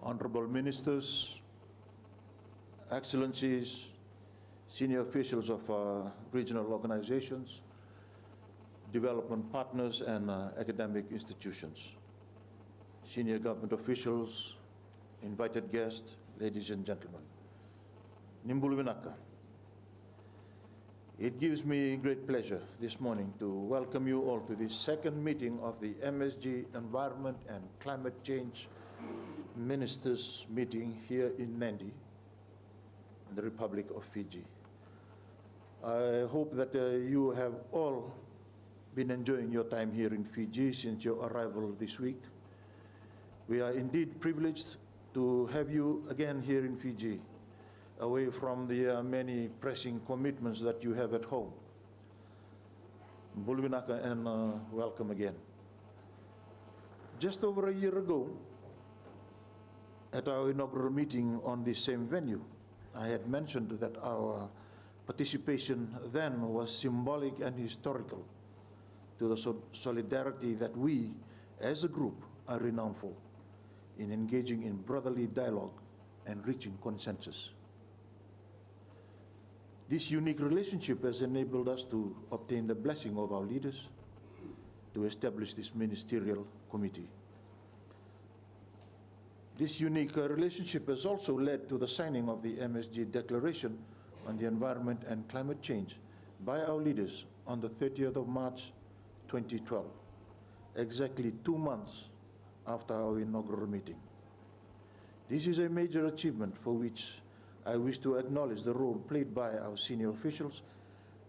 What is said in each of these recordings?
honorable ministers, excellencies, senior officials of regional organizations, development partners, and academic institutions, senior government officials, invited guests, ladies and gentlemen. Nimbulwinaka. It gives me great pleasure this morning to welcome you all to the second meeting of the MSG Environment and Climate Change Ministers meeting here in Nadi, in the Republic of Fiji. I hope that you have all been enjoying your time here in Fiji since your arrival this week. We are indeed privileged to have you again here in Fiji, away from the many pressing commitments that you have at home. Bulwinaka, and welcome again. Just over a year ago, at our inaugural meeting on this same venue, I had mentioned that our participation then was symbolic and historical to the solidarity that we, as a group, are renowned for in engaging in brotherly dialogue and reaching consensus. This unique relationship has enabled us to obtain the blessing of our leaders to establish this ministerial committee. This unique relationship has also led to the signing of the MSG Declaration on the Environment and Climate Change by our leaders on the 30th of March 2012, exactly 2 months after our inaugural meeting. This is a major achievement for which I wish to acknowledge the role played by our senior officials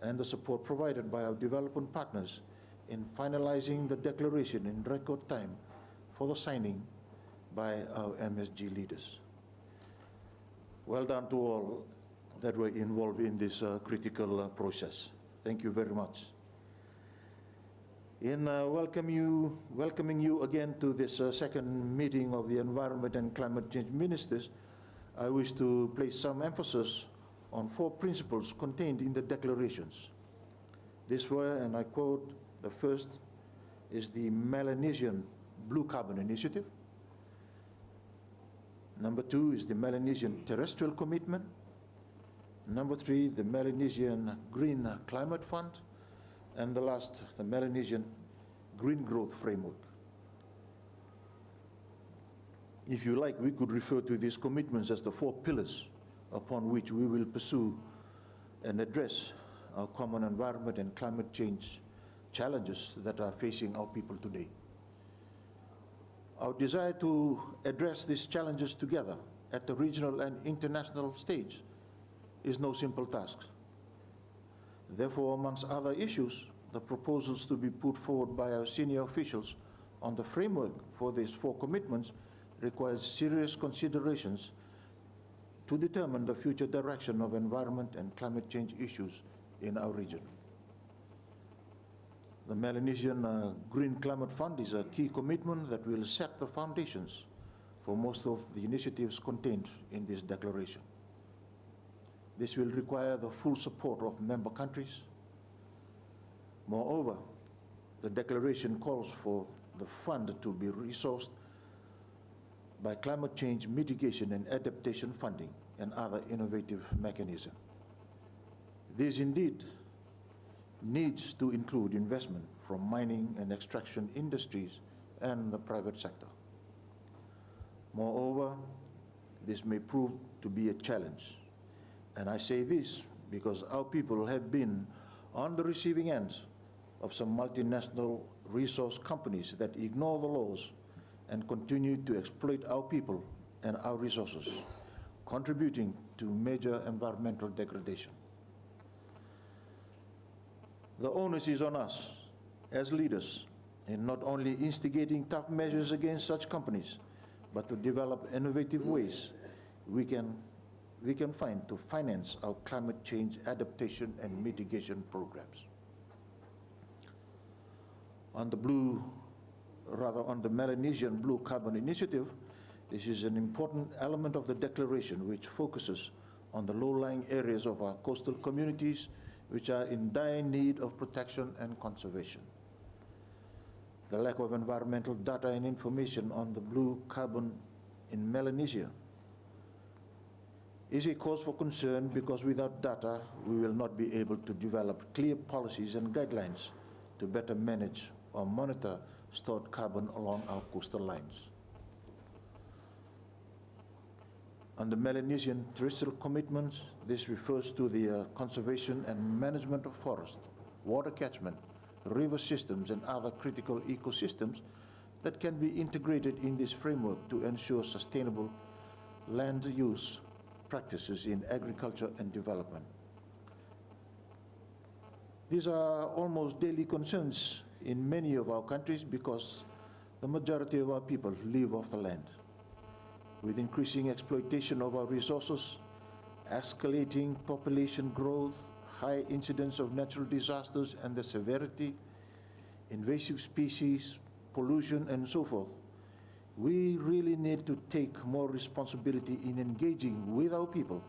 and the support provided by our development partners in finalizing the declaration in record time for the signing by our MSG leaders. Well done to all that were involved in this critical process. Thank you very much. In welcoming you again to this second meeting of the Environment and Climate Change Ministers, I wish to place some emphasis on 4 principles contained in the declarations. These were, and I quote, the first is the Melanesian Blue Carbon Initiative. Number 2 is the Melanesian Terrestrial Commitment. Number 3, the Melanesian Green Climate Fund. And the last, the Melanesian Green Growth Framework. If you like, we could refer to these commitments as the 4 pillars upon which we will pursue and address our common environment and climate change challenges that are facing our people today. Our desire to address these challenges together at the regional and international stage is no simple task. Therefore, amongst other issues, the proposals to be put forward by our senior officials on the framework for these 4 commitments requires serious considerations to determine the future direction of environment and climate change issues in our region. The Melanesian Green Climate Fund is a key commitment that will set the foundations for most of the initiatives contained in this declaration. This will require the full support of member countries. Moreover, the declaration calls for the fund to be resourced by climate change mitigation and adaptation funding and other innovative mechanisms. This indeed needs to include investment from mining and extraction industries and the private sector. Moreover, this may prove to be a challenge. And I say this because our people have been on the receiving end of some multinational resource companies that ignore the laws and continue to exploit our people and our resources, contributing to major environmental degradation. The onus is on us as leaders in not only instigating tough measures against such companies, but to develop innovative ways we can find to finance our climate change adaptation and mitigation programs. On the Melanesian Blue Carbon Initiative, this is an important element of the declaration which focuses on the low-lying areas of our coastal communities which are in dire need of protection and conservation. The lack of environmental data and information on the blue carbon in Melanesia is a cause for concern because without data, we will not be able to develop clear policies and guidelines to better manage or monitor stored carbon along our coastal lines. Under Melanesian terrestrial commitments, this refers to the conservation and management of forest, water catchment, river systems, and other critical ecosystems that can be integrated in this framework to ensure sustainable land use practices in agriculture and development. These are almost daily concerns in many of our countries because the majority of our people live off the land. With increasing exploitation of our resources, escalating population growth, high incidence of natural disasters and the severity, invasive species, pollution, and so forth, we really need to take more responsibility in engaging with our people,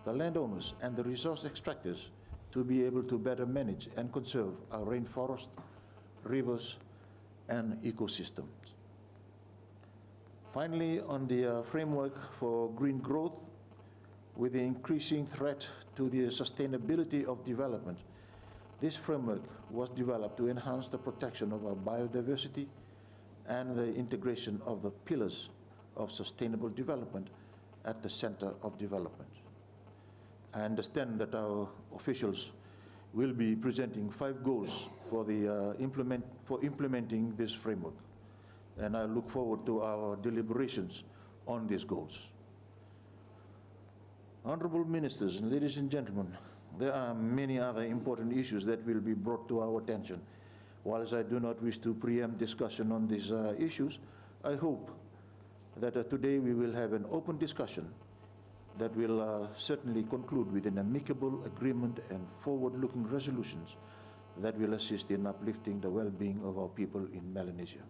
the landowners, and the resource extractors to be able to better manage and conserve our rainforest, rivers, and ecosystems. Finally, on the framework for green growth, with the increasing threat to the sustainability of development, this framework was developed to enhance the protection of our biodiversity and the integration of the pillars of sustainable development at the center of development. I understand that our officials will be presenting 5 goals for implementing this framework, and I look forward to our deliberations on these goals. Honorable Ministers, ladies and gentlemen, there are many other important issues that will be brought to our attention. Whilst I do not wish to preempt discussion on these issues, I hope that today we will have an open discussion that will certainly conclude with an amicable agreement and forward-looking resolutions that will assist in uplifting the well-being of our people in Melanesia.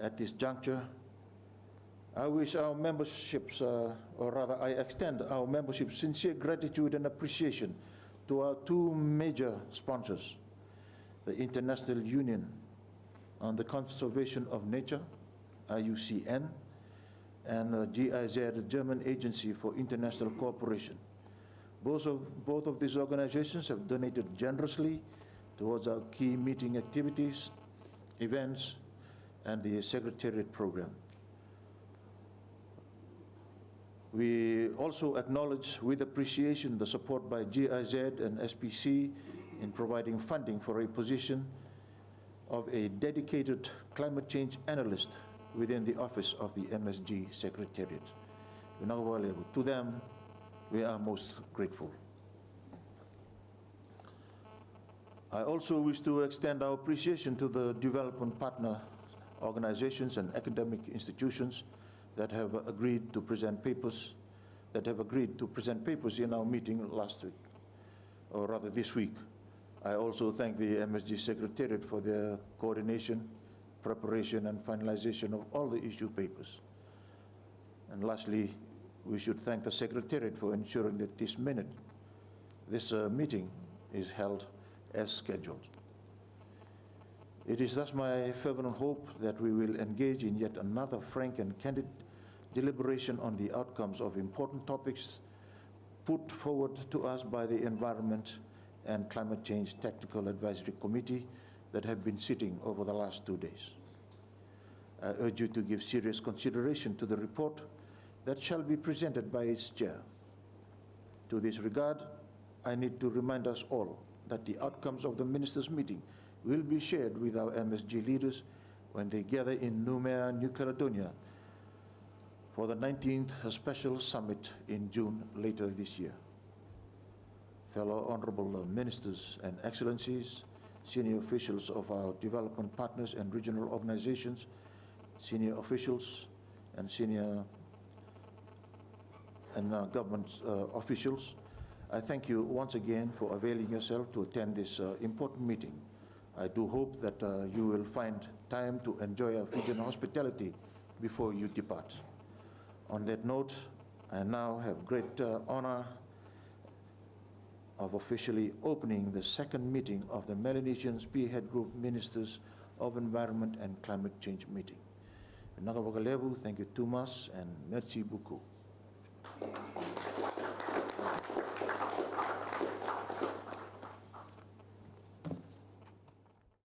At this juncture, I wish our memberships, or rather I extend our membership's sincere gratitude and appreciation to our 2 major sponsors, the International Union on the Conservation of Nature, IUCN, and GIZ, the German Agency for International Cooperation. Both of these organizations have donated generously towards our key meeting activities, events, and the Secretariat program. We also acknowledge with appreciation the support by GIZ and SPC in providing funding for a position of a dedicated climate change analyst within the office of the MSG Secretariat. To them, we are most grateful. I also wish to extend our appreciation to the development partner organizations and academic institutions that have agreed to present papers, in our meeting last week, or rather this week. I also thank the MSG Secretariat for their coordination, preparation, and finalization of all the issue papers. And lastly, we should thank the Secretariat for ensuring that this meeting is held as scheduled. It is thus my fervent hope that we will engage in yet another frank and candid deliberation on the outcomes of important topics put forward to us by the Environment and Climate Change Technical Advisory Committee that have been sitting over the last 2 days. I urge you to give serious consideration to the report that shall be presented by its chair. To this regard, I need to remind us all that the outcomes of the ministers' meeting will be shared with our MSG leaders when they gather in Noumea, New Caledonia for the 19th Special Summit in June later this year. Fellow honorable ministers and excellencies, senior officials of our development partners and regional organizations, senior officials and government officials, I thank you once again for availing yourself to attend this important meeting. I do hope that you will find time to enjoy our Fijian hospitality before you depart. On that note, I now have great honor of officially opening the second meeting of the Melanesian Spearhead Group Ministers of Environment and Climate Change meeting. Naka wakalevu, thank you Tumas, and merci beaucoup.